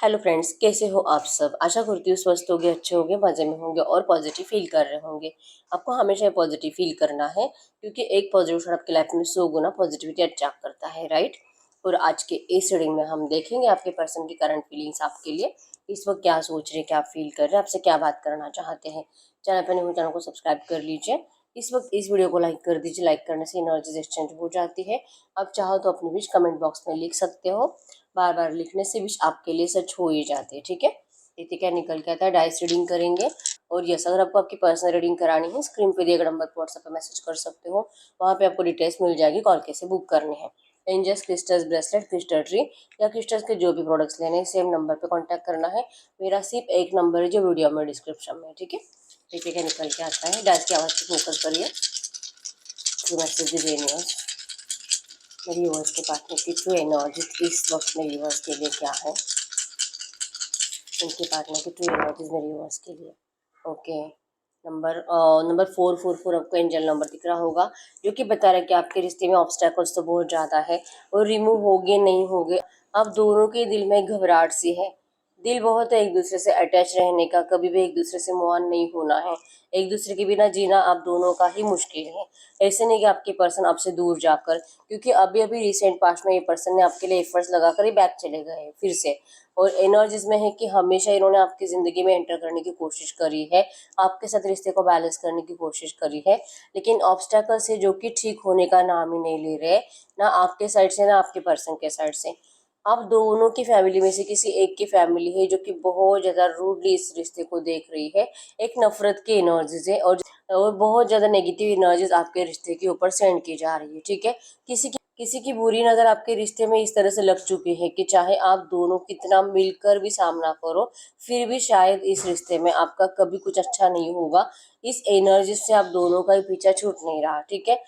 Hello friends, कैसे हो आप सब। आशा करती हूँ स्वस्थ होंगे, अच्छे होंगे, मज़े में होंगे और पॉजिटिव फील कर रहे होंगे। आपको हमेशा पॉजिटिव फील करना है क्योंकि एक पॉजिटिव थॉट आपकी लाइफ में 100 गुना पॉजिटिविटी अट्रैक्ट करता है, राइट। और आज के इस रीडिंग में हम देखेंगे आपके पर्सन की करंट फीलिंग्स आपके लिए इस वक्त क्या सोच रहे हैं, क्या फील कर रहे हैं, आपसे क्या बात करना चाहते हैं। चैनल पर नहीं हो, चैनल को सब्सक्राइब कर लीजिए। इस वक्त इस वीडियो को लाइक कर दीजिए। लाइक करने से एनर्जीज एक्सचेंज हो जाती है। आप चाहो तो अपनी विश कमेंट बॉक्स में लिख सकते हो। बार बार लिखने से विश आपके लिए सच हो ही जाते हैं, ठीक है। देखते क्या निकल के आता है। डाइस रीडिंग करेंगे। और यस, अगर आपको आपकी पर्सनल रीडिंग करानी है, स्क्रीन पे दिए गए नंबर पर व्हाट्सएप पे मैसेज कर सकते हो। वहाँ पे आपको डिटेल्स मिल जाएगी, कॉल कैसे बुक करने हैं। Angels, crystals, bracelet, crystal tree या क्रिस्टल्स के जो भी प्रोडक्ट्स लेने हैं, सेम नंबर पे कांटेक्ट करना है। मेरा सिर्फ एक नंबर है जो वीडियो में डिस्क्रिप्शन में है, ठीक है। देखिए क्या निकल के आता है। डाइस की आवाज़ पे फोकस करिए। मैसेज यूनिवर्स, मेरी यूनिवर्स के पास में की ट्रू एनर्जी इस वक्त मेरी यूनिवर्स के लिए क्या है। उनके पार्टनर की ट्रू एनर्जीज मेरे यूनिवर्स के लिए। ओके, नंबर 444 आपको एंजल नंबर दिख रहा होगा, जो कि बता रहा है कि आपके रिश्ते में ऑब्स्टेकल्स तो बहुत ज़्यादा है और रिमूव होगे नहीं होगे। आप दोनों के दिल में घबराहट सी है। दिल बहुत है एक दूसरे से अटैच रहने का, कभी भी एक दूसरे से मूव ऑन नहीं होना है। एक दूसरे के बिना जीना आप दोनों का ही मुश्किल है। ऐसे नहीं कि आपके पर्सन आपसे दूर जाकर, क्योंकि अभी अभी रिसेंट पास्ट में ये पर्सन ने आपके लिए एफर्ट्स लगाकर ही बैक चले गए हैं फिर से। और एनर्जीज में है कि हमेशा इन्होंने आपकी ज़िंदगी में एंटर करने की कोशिश करी है, आपके साथ रिश्ते को बैलेंस करने की कोशिश करी है, लेकिन ऑब्स्टेकल्स है जो कि ठीक होने का नाम ही नहीं ले रहे, ना आपके साइड से ना आपके पर्सन के साइड से। आप दोनों की फैमिली में से किसी एक की फैमिली है जो कि बहुत ज़्यादा रूडली इस रिश्ते को देख रही है। एक नफरत की एनर्जीज है और बहुत ज़्यादा नेगेटिव एनर्जीज आपके रिश्ते के ऊपर सेंड की जा रही है, ठीक है। किसी की बुरी नज़र आपके रिश्ते में इस तरह से लग चुकी है कि चाहे आप दोनों कितना मिलकर भी सामना करो, फिर भी शायद इस रिश्ते में आपका कभी कुछ अच्छा नहीं होगा। इस एनर्जी से आप दोनों का ही पीछा छूट नहीं रहा, ठीक है।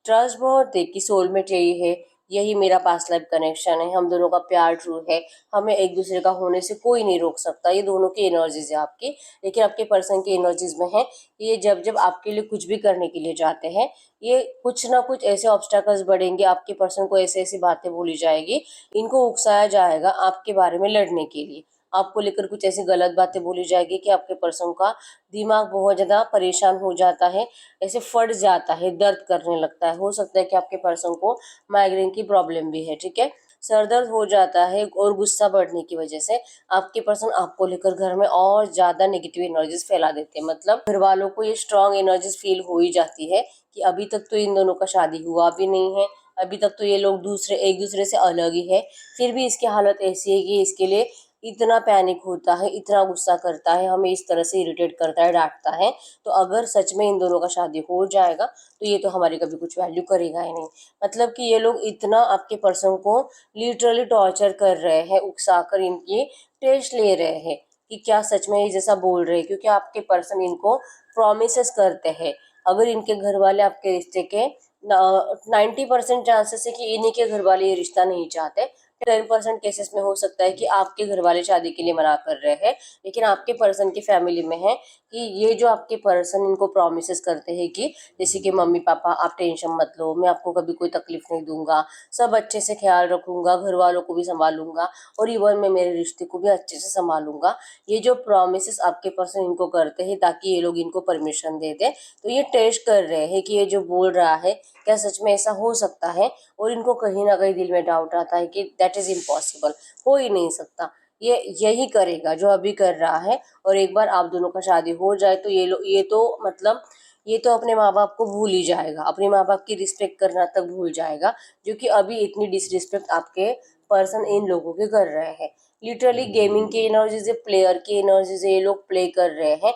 ट्रस्ट बहुत है कि सोलमेट यही है, यही मेरा पास्ट लाइफ कनेक्शन है, हम दोनों का प्यार ट्रू है, हमें एक दूसरे का होने से कोई नहीं रोक सकता। ये दोनों की एनर्जीज है आपकी, लेकिन आपके पर्सन की एनर्जीज में है ये जब जब आपके लिए कुछ भी करने के लिए जाते हैं, ये कुछ ना कुछ ऐसे ऑब्स्टैकल्स बढ़ेंगे, आपके पर्सन को ऐसी ऐसी बातें बोली जाएगी, इनको उकसाया जाएगा आपके बारे में लड़ने के लिए। आपको लेकर कुछ ऐसी गलत बातें बोली जाएगी कि आपके पर्सन का दिमाग बहुत ज़्यादा परेशान हो जाता है, ऐसे फट जाता है, दर्द करने लगता है। हो सकता है कि आपके पर्सन को माइग्रेन की प्रॉब्लम भी है, ठीक है। सर दर्द हो जाता है और गुस्सा बढ़ने की वजह से आपके पर्सन आपको लेकर घर में और ज़्यादा नेगेटिव एनर्जीज फैला देते हैं। मतलब घर वालों को ये स्ट्रांग एनर्जीज फील हो ही जाती है कि अभी तक तो इन दोनों का शादी हुआ भी नहीं है, अभी तक तो ये लोग एक दूसरे से अलग ही है, फिर भी इसकी हालत ऐसी है कि इसके लिए इतना पैनिक होता है, इतना गुस्सा करता है, हमें इस तरह से इरिटेट करता है, डांटता है। तो अगर सच में इन दोनों का शादी हो जाएगा तो ये तो हमारी कभी कुछ वैल्यू करेगा ही नहीं। मतलब कि ये लोग इतना आपके पर्सन को लिटरली टॉर्चर कर रहे हैं, उकसा कर इनकी टेस्ट ले रहे हैं कि क्या सच में ये जैसा बोल रहे हैं, क्योंकि आपके पर्सन इनको प्रोमिस करते हैं। अगर इनके घर वाले आपके रिश्ते के 90% चांसेस है कि इन्हीं के घर वाले ये रिश्ता नहीं चाहते। 10% केसेस में हो सकता है कि आपके घर वाले शादी के लिए मना कर रहे हैं, लेकिन आपके पर्सन की फैमिली में है कि ये जो आपके पर्सन इनको प्रोमिस करते हैं कि जैसे कि मम्मी पापा आप टेंशन मत लो, मैं आपको कभी कोई तकलीफ नहीं दूंगा, सब अच्छे से ख्याल रखूंगा, घर वालों को भी संभालूंगा और इवन मैं मेरे रिश्ते को भी अच्छे से संभालूंगा। ये जो प्रोमिस आपके पर्सन इनको करते हैं ताकि ये लोग इनको परमिशन दे दें, तो ये टेस्ट कर रहे हैं कि ये जो बोल रहा है क्या सच में ऐसा हो सकता है। और इनको कहीं ना कहीं दिल में डाउट आता है कि दैट इज इम्पॉसिबल, हो ही नहीं सकता, ये यही करेगा जो अभी कर रहा है। और एक बार आप दोनों का शादी हो जाए तो ये तो मतलब ये तो अपने माँ बाप को भूल ही जाएगा, अपने माँ बाप की रिस्पेक्ट करना तक भूल जाएगा, जो कि अभी इतनी डिसरिस्पेक्ट आपके पर्सन इन लोगों के कर रहे हैं। लिटरली गेमिंग की एनर्जी से, प्लेयर की एनर्जी से ये लोग प्ले कर रहे हैं।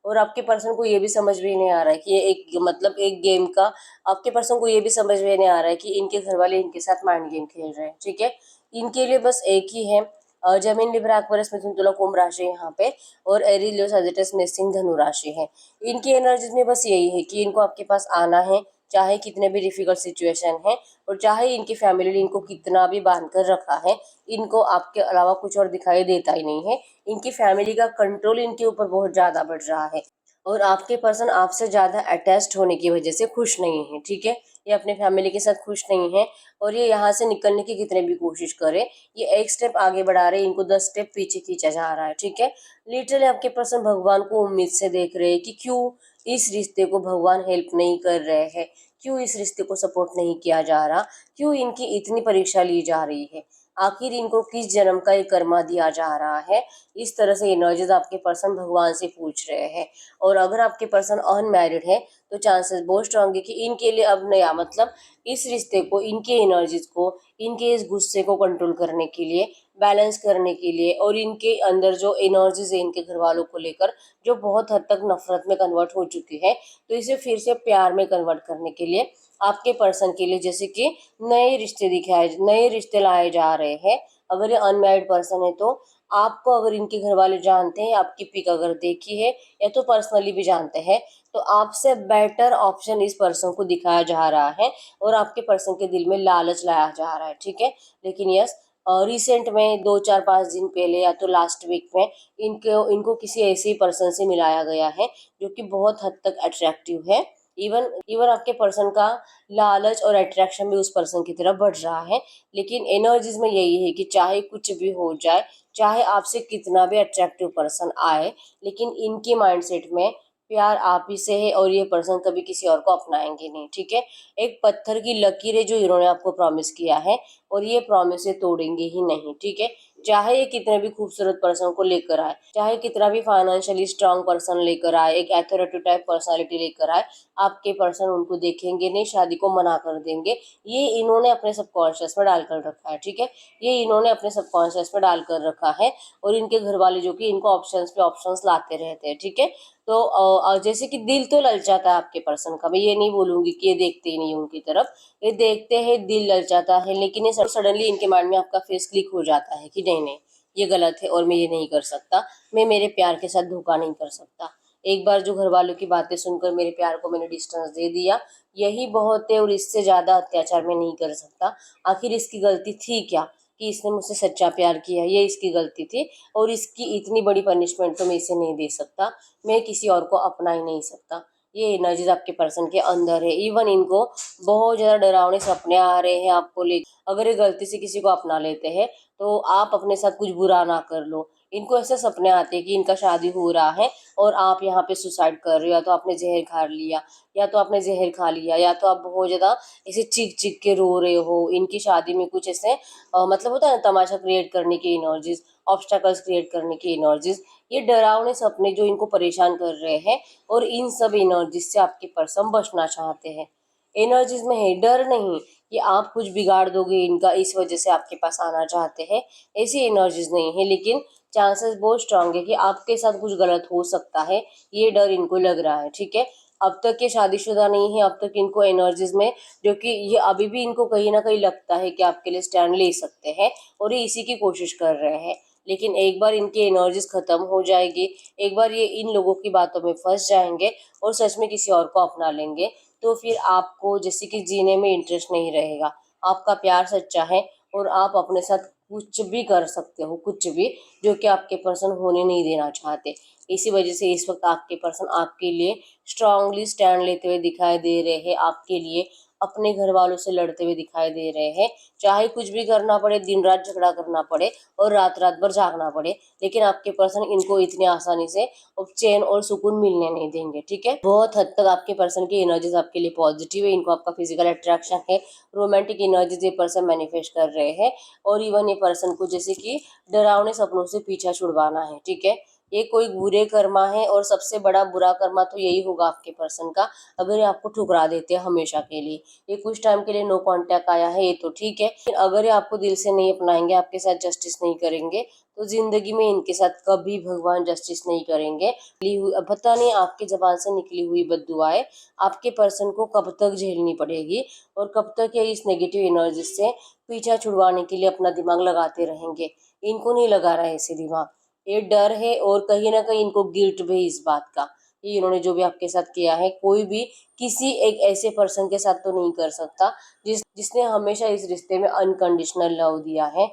और आपके पर्सन को ये भी समझ में नहीं आ रहा है कि ये एक मतलब एक गेम का, आपके पर्सन को ये भी समझ में नहीं आ रहा है कि इनके घर वाले इनके साथ माइंड गेम खेल रहे हैं, ठीक है। इनके लिए बस एक ही है, जमीन लिब्रा एक्वेरियस मिथुन तुला कुंभ राशि है यहाँ पे, और एरीज लियो सजिटस मेष धनु राशि है। इनकी एनर्जीज में बस यही है कि इनको आपके पास आना है, चाहे कितने भी डिफिकल्ट सिचुएशन है, और चाहे इनकी फैमिली ने इनको कितना भी बांध कर रखा है, इनको आपके अलावा कुछ और दिखाई देता ही नहीं है। इनकी फैमिली का कंट्रोल इनके ऊपर बहुत ज़्यादा बढ़ रहा है। और आपके पर्सन आपसे ज़्यादा अटैच्ड होने की वजह से खुश नहीं है, ठीक है। ये अपने फैमिली के साथ खुश नहीं है और ये यहाँ से निकलने की कितने भी कोशिश करे, ये एक स्टेप आगे बढ़ा रहे, इनको 10 स्टेप पीछे खींचा जा रहा है, ठीक है। लिटरली आपके पर्सन भगवान को उम्मीद से देख रहे हैं कि क्यों इस रिश्ते को भगवान हेल्प नहीं कर रहे हैं, क्यों इस रिश्ते को सपोर्ट नहीं किया जा रहा, क्यों इनकी इतनी परीक्षा ली जा रही है, आखिर इनको किस जन्म का ये कर्मा दिया जा रहा है। इस तरह से एनर्जीज आपके पर्सन भगवान से पूछ रहे हैं। और अगर आपके पर्सन अनमैरिड है तो चांसेस बहुत स्ट्रांग है कि इनके लिए अब नया मतलब इस रिश्ते को, इनके एनर्जीज को, इनके इस गुस्से को कंट्रोल करने के लिए, बैलेंस करने के लिए, और इनके अंदर जो एनर्जीज है इनके घर वालों को लेकर जो बहुत हद तक नफरत में कन्वर्ट हो चुकी है, तो इसे फिर से प्यार में कन्वर्ट करने के लिए आपके पर्सन के लिए जैसे कि नए रिश्ते लाए जा रहे हैं। अगर ये अनमैरिड पर्सन है तो आपको, अगर इनके घर वाले जानते हैं, आपकी पिक अगर देखी है या तो पर्सनली भी जानते हैं, तो आपसे बेटर ऑप्शन इस पर्सन को दिखाया जा रहा है और आपके पर्सन के दिल में लालच लाया जा रहा है, ठीक है। लेकिन यस, रिसेंट में 2 4 5 दिन पहले या तो लास्ट वीक में इनको इनको किसी ऐसे ही पर्सन से मिलाया गया है जो कि बहुत हद तक अट्रैक्टिव है। इवन इवन आपके पर्सन का लालच और अट्रैक्शन भी उस पर्सन की तरफ बढ़ रहा है। लेकिन एनर्जीज में यही है कि चाहे कुछ भी हो जाए, चाहे आपसे कितना भी अट्रैक्टिव पर्सन आए, लेकिन इनके माइंडसेट में प्यार आप ही से है और ये पर्सन कभी किसी और को अपनाएंगे नहीं, ठीक है। एक पत्थर की लकीर है जो इन्होंने आपको प्रॉमिस किया है और ये प्रॉमिस ये तोड़ेंगे ही नहीं, ठीक है। चाहे ये कितने भी खूबसूरत पर्सन को लेकर आए, चाहे कितना भी फाइनेंशियली स्ट्रांग पर्सन लेकर आए, एक अथॉरिटी टाइप पर्सनालिटी लेकर आए, आपके पर्सन उनको देखेंगे नहीं, शादी को मना कर देंगे। ये इन्होंने अपने सबकॉन्शियस में डाल कर रखा है, ठीक है। ये इन्होंने अपने सबकॉन्शियस में डाल कर रखा है और इनके घर वाले जो कि इनको ऑप्शंस पे ऑप्शंस लाते रहते हैं, ठीक है। तो जैसे कि दिल तो ललचाता है आपके पर्सन का, मैं ये नहीं बोलूंगी कि ये देखते ही नहीं उनकी तरफ, ये देखते हैं, दिल ललचाता है, लेकिन ये सडनली इनके माइंड में आपका फेस क्लिक हो जाता है कि नहीं नहीं, ये गलत है और मैं ये नहीं कर सकता, मैं मेरे प्यार के साथ धोखा नहीं कर सकता। एक बार जो घर वालों की बातें सुनकर मेरे प्यार को मैंने डिस्टेंस दे दिया, यही बहुत है और इससे ज्यादा अत्याचार मैं नहीं कर सकता। आखिर इसकी गलती थी क्या कि इसने मुझसे सच्चा प्यार किया, ये इसकी गलती थी और इसकी इतनी बड़ी पनिशमेंट तो मैं इसे नहीं दे सकता, मैं किसी और को अपना ही नहीं सकता। ये एनर्जीज आपके पर्सन के अंदर है। इवन इनको बहुत ज्यादा डरावने सपने आ रहे हैं आपको लेकर। अगर ये गलती से किसी को अपना लेते हैं तो आप अपने साथ कुछ बुरा ना कर लो। इनको ऐसे सपने आते हैं कि इनका शादी हो रहा है और आप यहाँ पे सुसाइड कर रहे हो, या तो आपने जहर खा लिया, या तो आपने जहर खा लिया, या तो आप बहुत ज्यादा ऐसे चीख चीख के रो रहे हो। इनकी शादी में कुछ ऐसे मतलब होता है ना, तमाशा क्रिएट करने की एनर्जीज, ऑब्स्टैकल्स क्रिएट करने की एनर्जीज, ये डरावने सपने जो इनको परेशान कर रहे हैं। और इन सब एनर्जीज से आपके पर्सन बचना चाहते हैं। एनर्जीज में है डर नहीं कि आप कुछ बिगाड़ दोगे इनका, इस वजह से आपके पास आना चाहते हैं, ऐसी एनर्जीज नहीं है। लेकिन चांसेस बहुत स्ट्रांग है कि आपके साथ कुछ गलत हो सकता है, ये डर इनको लग रहा है, ठीक है। अब तक ये शादीशुदा नहीं है, अब तक इनको एनर्जीज में जो कि ये अभी भी इनको कहीं ना कहीं लगता है कि आपके लिए स्टैंड ले सकते हैं और ये इसी की कोशिश कर रहे हैं। लेकिन एक बार इनकी एनर्जीज खत्म हो जाएगी, एक बार ये इन लोगों की बातों में फंस जाएंगे और सच में किसी और को अपना लेंगे, तो फिर आपको जैसे कि जीने में इंटरेस्ट नहीं रहेगा। आपका प्यार सच्चा है और आप अपने साथ कुछ भी कर सकते हो, कुछ भी, जो कि आपके पर्सन होने नहीं देना चाहते। इसी वजह से इस वक्त आपके पर्सन आपके लिए स्ट्रांगली स्टैंड लेते हुए दिखाई दे रहे हैं, आपके लिए अपने घर वालों से लड़ते हुए दिखाई दे रहे हैं। चाहे कुछ भी करना पड़े, दिन रात झगड़ा करना पड़े और रात रात भर जागना पड़े, लेकिन आपके पर्सन इनको इतनी आसानी से चैन और सुकून मिलने नहीं देंगे, ठीक है। बहुत हद तक आपके पर्सन की एनर्जीज आपके लिए पॉजिटिव है, इनको आपका फिजिकल अट्रैक्शन है, रोमांटिक एनर्जीज ये पर्सन मैनिफेस्ट कर रहे हैं। और इवन ये पर्सन को जैसे कि डरावने सपनों से पीछा छुड़वाना है, ठीक है। ये कोई बुरे कर्मा है और सबसे बड़ा बुरा कर्मा तो यही होगा आपके पर्सन का, अगर ये आपको ठुकरा देते हैं हमेशा के लिए। ये कुछ टाइम के लिए नो कांटेक्ट आया है, ये तो ठीक है, लेकिन अगर ये आपको दिल से नहीं अपनाएंगे, आपके साथ जस्टिस नहीं करेंगे, तो जिंदगी में इनके साथ कभी भगवान जस्टिस नहीं करेंगे। पता नहीं आपके जबान से निकली हुई बद्दुआएं आपके पर्सन को कब तक झेलनी पड़ेगी और कब तक ये इस नेगेटिव एनर्जी से पीछा छुड़वाने के लिए अपना दिमाग लगाते रहेंगे। इनको नहीं लगा रहा है ऐसे दिमाग, ये डर है और कहीं ना कहीं इनको गिल्ट भी है इस बात का। ये इन्होंने जो भी आपके साथ किया है, कोई भी किसी एक ऐसे पर्सन के साथ तो नहीं कर सकता जिसने हमेशा इस रिश्ते में अनकंडीशनल लव दिया है,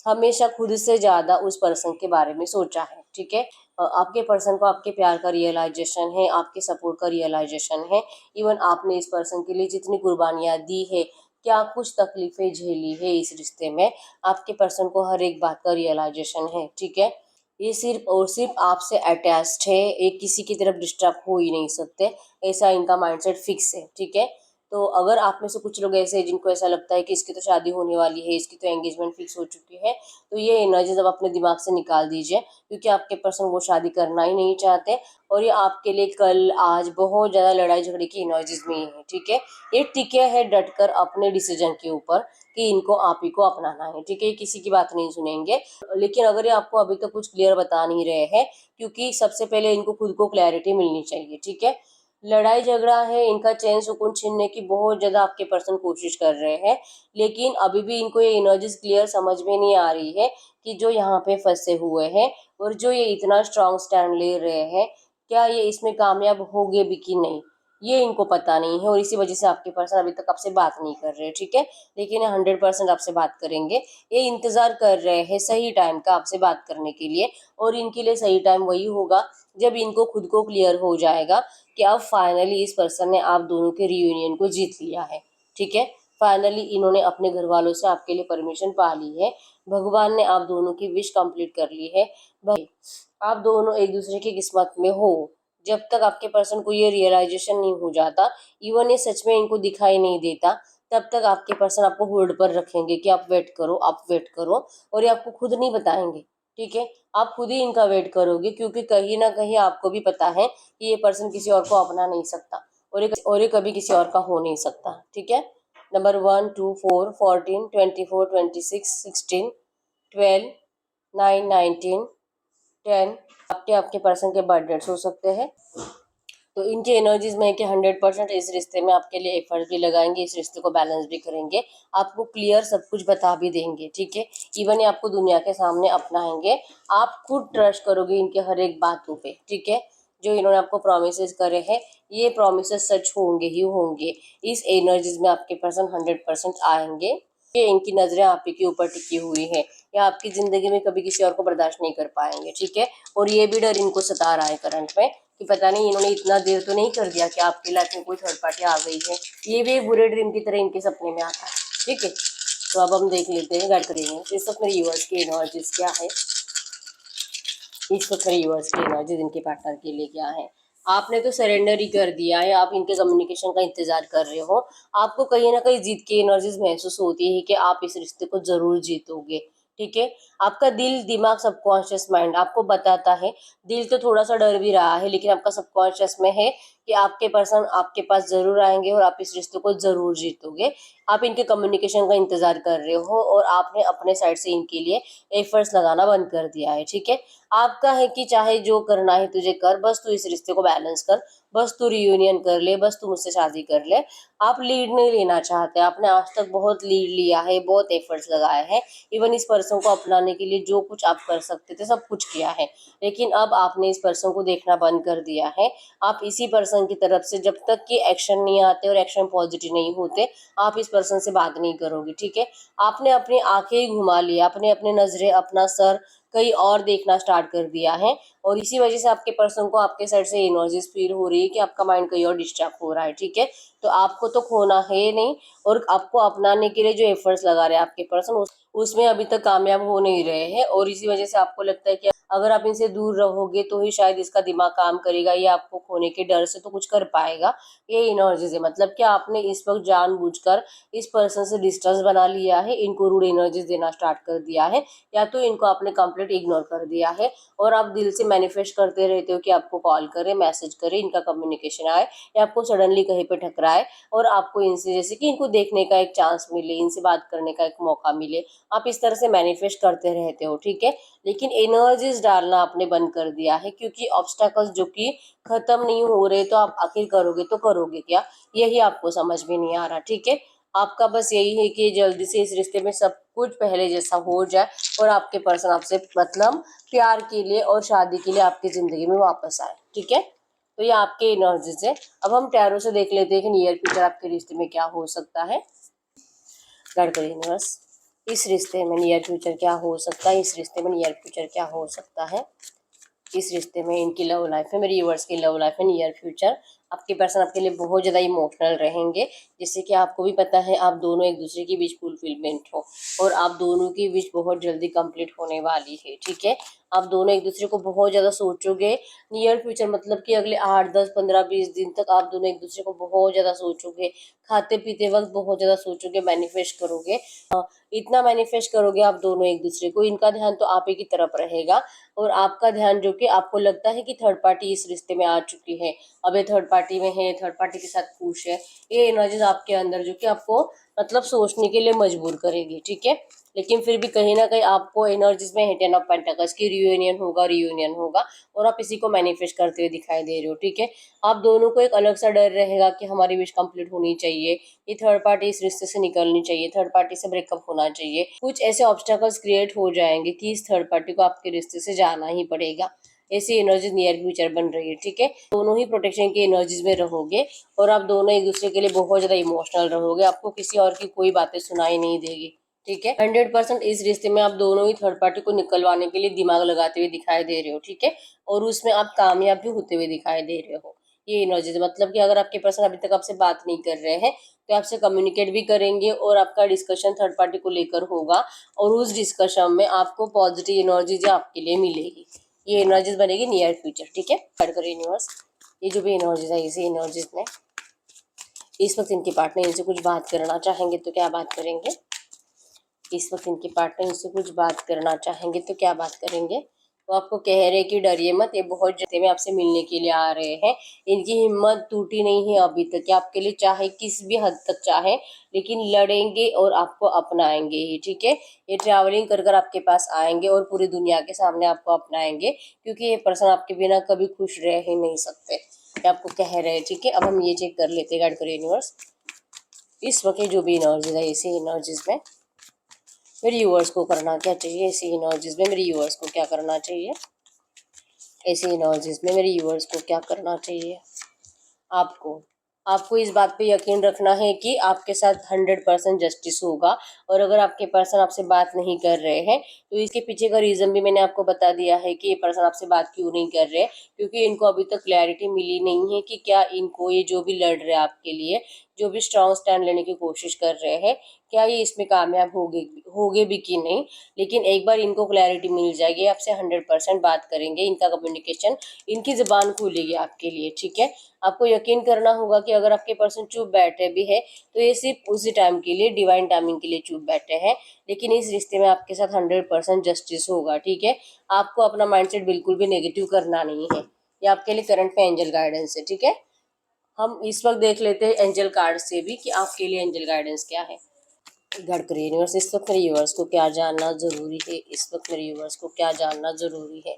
हमेशा खुद से ज्यादा उस पर्सन के बारे में सोचा है, ठीक है। आपके पर्सन को आपके प्यार का रियलाइजेशन है, आपके सपोर्ट का रियलाइजेशन है। इवन आपने इस पर्सन के लिए जितनी कुर्बानियाँ दी है, क्या कुछ तकलीफें झेली है इस रिश्ते में, आपके पर्सन को हर एक बात का रियलाइजेशन है। ठीक है, ये सिर्फ और सिर्फ आपसे अटैच्ड है, ये किसी की तरफ डिस्टर्ब हो ही नहीं सकते, ऐसा इनका माइंडसेट फिक्स है। ठीक है, तो अगर आप में से कुछ लोग ऐसे हैं जिनको ऐसा लगता है कि इसकी तो शादी होने वाली है, इसकी तो एंगेजमेंट फिक्स हो चुकी है, तो ये एनर्जीज अब अपने दिमाग से निकाल दीजिए, क्योंकि आपके पर्सन वो शादी करना ही नहीं चाहते और ये आपके लिए कल आज बहुत ज़्यादा लड़ाई झगड़े की एनर्जीज में ही है। ठीक है, ये टिके है डटकर अपने डिसीजन के ऊपर कि इनको आप ही को अपनाना है। ठीक है, ये किसी की बात नहीं सुनेंगे। लेकिन अगर ये आपको अभी तक कुछ क्लियर बता नहीं रहे हैं, क्योंकि सबसे पहले इनको खुद को क्लैरिटी मिलनी चाहिए। ठीक है, लड़ाई झगड़ा है, इनका चैन सुकून छीनने की बहुत ज़्यादा आपके पर्सन कोशिश कर रहे हैं, लेकिन अभी भी इनको ये एनर्जीज क्लियर समझ में नहीं आ रही है कि जो यहाँ पे फंसे हुए हैं और जो ये इतना स्ट्रांग स्टैंड ले रहे हैं, क्या ये इसमें कामयाब होंगे भी कि नहीं, ये इनको पता नहीं है। और इसी वजह से आपके पर्सन अभी तक आपसे बात नहीं कर रहे। ठीक है, लेकिन 100% आपसे बात करेंगे। ये इंतज़ार कर रहे हैं सही टाइम का आपसे बात करने के लिए, और इनके लिए सही टाइम वही होगा जब इनको खुद को क्लियर हो जाएगा कि अब फाइनली इस पर्सन ने आप दोनों के रियूनियन को जीत लिया है। ठीक है, फाइनली इन्होंने अपने घर वालों से आपके लिए परमिशन पा ली है, भगवान ने आप दोनों की विश कंप्लीट कर ली है। भाई, आप दोनों एक दूसरे की किस्मत में हो। जब तक आपके पर्सन को ये रियलाइजेशन नहीं हो जाता, इवन ये सच में इनको दिखाई नहीं देता, तब तक आपके पर्सन आपको होल्ड पर रखेंगे कि आप वेट करो, आप वेट करो, और ये आपको खुद नहीं बताएंगे। ठीक है, आप खुद ही इनका वेट करोगे, क्योंकि कहीं ना कहीं आपको भी पता है कि ये पर्सन किसी और को अपना नहीं सकता, और ये कभी किसी और का हो नहीं सकता। ठीक है, नंबर 1, 2, 4, 14, 24, 26, 16, 12, 9, 19, 10 आपके आपके पर्सन के बर्थ डेट्स हो सकते हैं। तो इनकी एनर्जीज में कि 100% इस रिश्ते में आपके लिए एफर्ट भी लगाएंगे, इस रिश्ते को बैलेंस भी करेंगे, आपको क्लियर सब कुछ बता भी देंगे। ठीक है, इवन ये आपको दुनिया के सामने अपनाएंगे, आप खुद ट्रस्ट करोगे इनके हर एक बातों पे। ठीक है, जो इन्होंने आपको प्रोमिस करे हैं, ये प्रोमिस सच होंगे ही होंगे। इस एनर्जीज में आपके पर्सन 100% आएंगे। ये इनकी नजरें आप ही के ऊपर टिकी हुई है, या आपकी जिंदगी में कभी किसी और को बर्दाश्त नहीं कर पाएंगे। ठीक है, और ये भी डर इनको सता रहा है करंट में कि पता नहीं इन्होंने इतना देर तो नहीं कर दिया कि आपकी लाइफ में कोई थर्ड पार्टी आ गई है। ये भी एक बुरे ड्रीम की तरह इनके सपने में आता है। ठीक है, तो अब हम देख लेते हैं, गाइड करेंगे इस वक्त मेरे यूवर्स की एनर्जीज क्या है। इस वक्त मेरे यूवर्स की एनर्जीज इनके पार्टनर के लिए क्या है। आपने तो सरेंडर ही कर दिया है, आप इनके कम्युनिकेशन का इंतजार कर रहे हो। आपको कहीं ना कहीं जीत की एनर्जीज महसूस होती है कि आप इस रिश्ते को जरूर जीतोगे। ठीक है, आपका दिल दिमाग सबकॉन्शियस माइंड आपको बताता है, दिल तो थोड़ा सा डर भी रहा है, लेकिन आपका सबकॉन्शियस में है कि आपके पर्सन आपके पास जरूर आएंगे और आप इस रिश्ते को जरूर जीतोगे। आप इनके कम्युनिकेशन का इंतजार कर रहे हो और आपने अपने साइड से इनके लिए एफर्ट्स लगाना बंद कर दिया है। ठीक है, आपका है कि चाहे जो करना है तुझे कर, बस तू इस रिश्ते को बैलेंस कर, बस तू रियूनियन कर ले, बस तू मुझसे शादी कर ले। आप लीड नहीं लेना चाहते, आपने आज तक बहुत लीड लिया है, बहुत एफर्ट्स लगाए हैं, इवन इस पर्सन को अपनाने के लिए जो कुछ आप कर सकते थे सब कुछ किया है, लेकिन अब आपने इस पर्सन को देखना बंद कर दिया है। आप इसी पर्सन की तरफ से जब तक कि एक्शन नहीं आते और एक्शन पॉजिटिव नहीं होते, आप इस पर्सन से बात नहीं करोगे। ठीक है, आपने अपनी आंखें ही घुमा लिया, आपने अपने नजरें अपना सर कहीं और देखना स्टार्ट कर दिया है, और इसी वजह से आपके पर्सन को आपके साइड से एनर्जीज फील हो रही है कि आपका माइंड कहीं और डिस्ट्रैक्ट हो रहा है। ठीक है, तो आपको तो खोना है नहीं, और आपको अपनाने के लिए जो एफर्ट्स लगा रहे हैं आपके पर्सन उसमें अभी तक कामयाब हो नहीं रहे हैं, और इसी वजह से आपको लगता है कि अगर आप इनसे दूर रहोगे तो ही शायद इसका दिमाग काम करेगा, ये आपको खोने के डर से तो कुछ कर पाएगा। ये एनर्जीज है, मतलब कि आपने इस वक्त जानबूझकर इस पर्सन से डिस्टेंस बना लिया है, इनको रूड एनर्जीज देना स्टार्ट कर दिया है, या तो इनको आपने कंप्लीट इग्नोर कर दिया है, और आप दिल से मैनिफेस्ट करते रहते हो कि आपको कॉल करे, मैसेज करे, इनका कम्युनिकेशन आए, या आपको सडनली कहीं पे टकराए और आपको इनसे जैसे कि इनको देखने का एक चांस मिले, इनसे बात करने का एक मौका मिले, आप इस तरह से मैनिफेस्ट करते रहते हो। ठीक है, लेकिन एनर्जीज डालना आपने बंद कर दिया है, क्योंकि ऑब्स्टेकल्स जो कि खत्म नहीं हो रहे, तो आप आखिर करोगे तो करोगे क्या, यही आपको समझ में नहीं आ रहा। ठीक है, आपका बस यही है कि जल्दी से इस रिश्ते में सब कुछ पहले जैसा हो जाए, और आपके पर्सन आपसे मतलब प्यार के लिए और शादी के लिए आपकी जिंदगी में वापस आए। ठीक है, तो ये आपके एनर्जीज है। अब हम टैरो से देख लेते हैं कि नियर फ्यूचर आपके रिश्ते में क्या हो सकता है। गाइड करिए यूनिवर्स, इस रिश्ते में नियर फ्यूचर क्या हो सकता है, इस रिश्ते में नियर फ्यूचर क्या हो सकता है। इस रिश्ते में, इनकी लव लाइफ में, मेरे व्यूअर्स की लव लाइफ में नियर फ्यूचर आपके पर्सन आपके लिए बहुत ज़्यादा इमोशनल रहेंगे। जैसे कि आपको भी पता है आप दोनों एक दूसरे के बीच फुलफिलमेंट हो और आप दोनों की विश बहुत जल्दी कंप्लीट होने वाली है। ठीक है, आप दोनों एक दूसरे को बहुत ज़्यादा सोचोगे। नियर फ्यूचर मतलब कि अगले 8, 10, 15, 20 दिन तक आप दोनों एक दूसरे को बहुत ज़्यादा सोचोगे, खाते पीते वक्त बहुत ज़्यादा सोचोगे, मैनिफेस्ट करोगे। इतना मैनिफेस्ट करोगे आप दोनों एक दूसरे को, इनका ध्यान तो आप ही की तरफ रहेगा और आपका ध्यान जो कि आपको लगता है कि थर्ड पार्टी इस रिश्ते में आ चुकी है, अब ये थर्ड पार्टी में है, थर्ड पार्टी के साथ खुश है, ये एनर्जीज आपके अंदर जो कि आपको मतलब सोचने के लिए मजबूर करेगी। ठीक है, लेकिन फिर भी कहीं ना कहीं आपको एनर्जीज में है 10 ऑफ पेंटाकल्स की रियूनियन होगा और आप इसी को मैनिफेस्ट करते हुए दिखाई दे रहे हो। ठीक है, आप दोनों को एक अलग सा डर रहेगा कि हमारी विश कंप्लीट होनी चाहिए, ये थर्ड पार्टी इस रिश्ते से निकलनी चाहिए, थर्ड पार्टी से ब्रेकअप होना चाहिए, कुछ ऐसे ऑब्स्टेकल्स क्रिएट हो जाएंगे कि इस थर्ड पार्टी को आपके रिश्ते से जाना ही पड़ेगा। ऐसी एनर्जी नियर फ्यूचर बन रही है। ठीक है, दोनों ही प्रोटेक्शन की एनर्जीज में रहोगे और आप दोनों एक दूसरे के लिए बहुत ज्यादा इमोशनल रहोगे, आपको किसी और की कोई बातें सुनाई नहीं देगी। ठीक है, 100% इस रिश्ते में आप दोनों ही थर्ड पार्टी को निकलवाने के लिए दिमाग लगाते हुए दिखाई दे रहे हो। ठीक है, और उसमें आप कामयाब भी होते हुए दिखाई दे रहे हो। ये एनर्जी मतलब कि अगर आपके पर्सन अभी तक आपसे बात नहीं कर रहे हैं तो आपसे कम्युनिकेट भी करेंगे और आपका डिस्कशन थर्ड पार्टी को लेकर होगा और उस डिस्कशन में आपको पॉजिटिव एनर्जी आपके लिए मिलेगी। ये एनर्जीज बनेगी नियर फ्यूचर। ठीक है, यूनिवर्स ये जो भी एनर्जीज है इसी एनर्जीज में इस वक्त इनके पार्टनर इनसे कुछ बात करना चाहेंगे तो क्या बात करेंगे, इस वक्त इनके पार्टनर इनसे कुछ बात करना चाहेंगे तो क्या बात करेंगे। तो आपको कह रहे हैं कि डरिए मत, ये बहुत जल्दी में आपसे मिलने के लिए आ रहे हैं, इनकी हिम्मत टूटी नहीं है अभी तक, आपके लिए चाहे किस भी हद तक चाहे लेकिन लड़ेंगे और आपको अपनाएंगे ही। ठीक है, ये ट्रैवलिंग कर कर आपके पास आएंगे और पूरी दुनिया के सामने आपको अपनाएंगे क्योंकि ये पर्सन आपके बिना कभी खुश रह ही नहीं सकते, ये आपको कह रहे हैं। ठीक है, अब हम ये चेक कर लेते हैं गाइड करिए यूनिवर्स इस वक्त जो भी एनर्जीज है इसी एनर्जीज में मेरे व्यूअर्स को करना क्या चाहिए, ऐसी एनर्जीज में मेरे व्यूअर्स को क्या करना चाहिए, ऐसी एनर्जीज में मेरे व्यूअर्स को क्या करना चाहिए। आपको आपको इस बात पे यकीन रखना है कि आपके साथ 100% जस्टिस होगा और अगर आपके पर्सन आपसे बात नहीं कर रहे हैं तो इसके पीछे का रीज़न भी मैंने आपको बता दिया है कि ये पर्सन आपसे बात क्यों नहीं कर रहे, क्योंकि इनको अभी तक क्लैरिटी मिली नहीं है कि क्या इनको ये जो भी लड़ रहे हैं आपके लिए, जो भी स्ट्रॉन्ग स्टैंड लेने की कोशिश कर रहे हैं, क्या ये इसमें कामयाब होगे भी कि नहीं। लेकिन एक बार इनको क्लैरिटी मिल जाएगी आपसे 100% बात करेंगे, इनका कम्युनिकेशन, इनकी ज़बान खुलेगी आपके लिए। ठीक है, आपको यकीन करना होगा कि अगर आपके पर्सन चुप बैठे भी है तो ये सिर्फ उसी टाइम के लिए, डिवाइन टाइमिंग के लिए चुप बैठे हैं, लेकिन इस रिश्ते में आपके साथ 100% जस्टिस होगा। ठीक है, आपको अपना माइंडसेट बिल्कुल भी नेगेटिव करना नहीं है, ये आपके लिए करंट में एंजल गाइडेंस है। ठीक है, हम इस वक्त देख लेते हैं एंजल कार्ड से भी कि आपके लिए एंजल गाइडेंस क्या है। गाइड करिए यूनिवर्स इस वक्त मेरे यूवर्स को क्या जानना जरूरी है, इस वक्त मेरे यूवर्स को क्या जानना जरूरी है।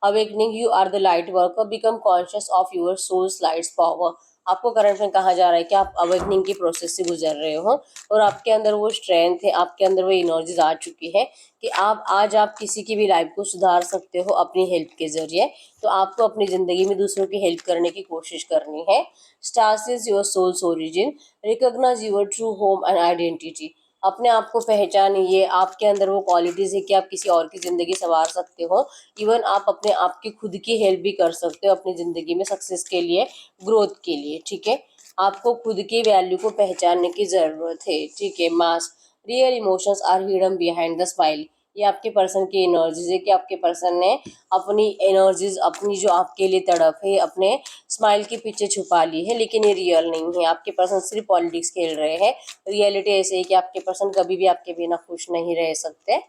Awakening, you are the light worker, become conscious of your soul's light's power। आपको करंट में कहा जा रहा है कि आप अवेकनिंग की प्रोसेस से गुजर रहे हो और आपके अंदर वो स्ट्रेंथ है, आपके अंदर वो एनर्जीज आ चुकी है कि आप किसी की भी लाइफ को सुधार सकते हो अपनी हेल्प के जरिए। तो आपको अपनी ज़िंदगी में दूसरों की हेल्प करने की कोशिश करनी है। Stars is your soul's origin, recognise your true home and identity. अपने आप को पहचानिए, आपके अंदर वो क्वालिटीज़ है कि आप किसी और की ज़िंदगी संवार सकते हो, इवन आप अपने आप की खुद की हेल्प भी कर सकते हो अपनी ज़िंदगी में सक्सेस के लिए, ग्रोथ के लिए। ठीक है, आपको खुद की वैल्यू को पहचानने की ज़रूरत है। ठीक है, most real emotions are hidden behind the smile, ये आपके पर्सन की एनर्जीज है कि आपके पर्सन ने अपनी एनर्जीज, अपनी जो आपके लिए तड़प है अपने स्माइल के पीछे छुपा ली है, लेकिन ये रियल नहीं है। आपके पर्सन सिर्फ पॉलिटिक्स खेल रहे हैं, रियलिटी ऐसे है कि आपके पर्सन कभी भी आपके बिना खुश नहीं रह सकते।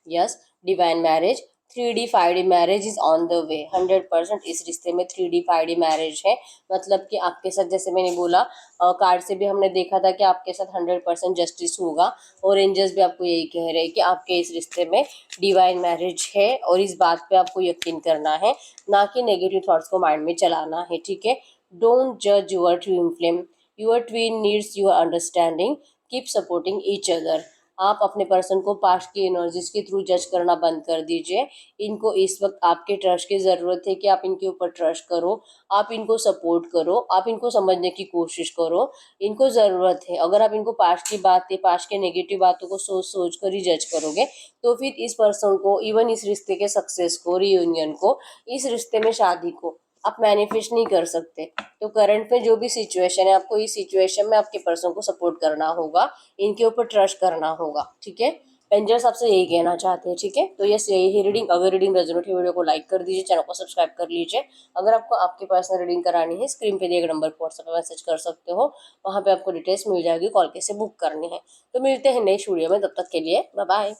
Yes, divine marriage, 3D 5D marriage is on the way. 100% इस रिश्ते में 3D 5D मैरिज है, मतलब कि आपके साथ, जैसे मैंने बोला कार्ड से भी हमने देखा था कि आपके साथ 100% जस्टिस होगा और एंजल्स भी आपको यही कह रहे हैं कि आपके इस रिश्ते में डिवाइन मैरिज है और इस बात पे आपको यकीन करना है, ना कि नेगेटिव थॉट्स को माइंड में चलाना है। ठीक है, डोंट जज your twin flame, your twin needs your understanding, keep supporting each other. आप अपने पर्सन को पास्ट की एनर्जीज के थ्रू जज करना बंद कर दीजिए। इनको इस वक्त आपके ट्रस्ट की ज़रूरत है कि आप इनके ऊपर ट्रस्ट करो, आप इनको सपोर्ट करो, आप इनको समझने की कोशिश करो। इनको ज़रूरत है। अगर आप इनको पास्ट की बातें, पास्ट के नेगेटिव बातों को सोच सोच कर ही जज करोगे तो फिर इस पर्सन को, इवन इस रिश्ते के सक्सेस को, रियूनियन को, इस रिश्ते में शादी को आप मैनिफेस्ट नहीं कर सकते। तो करंट में जो भी सिचुएशन है, आपको इस सिचुएशन में आपके पर्सन को सपोर्ट करना होगा, इनके ऊपर ट्रस्ट करना होगा, ठीक है। पेंजर्स आपसे यही कहना चाहते हैं, ठीक है। तो यस, यही रीडिंग। अगर रीडिंग रेजोनेट है, वीडियो को लाइक कर दीजिए, चैनल को सब्सक्राइब कर लीजिए। अगर आपको आपकी पर्सनल रीडिंग करानी है, स्क्रीन पे दिए गए नंबर पर व्हाट्सएप पे मैसेज कर सकते हो, वहाँ पे आपको डिटेल्स मिल जाएगी, कॉल कैसे बुक करनी है। तो मिलते हैं नेक्स्ट वीडियो में, तब तक के लिए बाय बाय।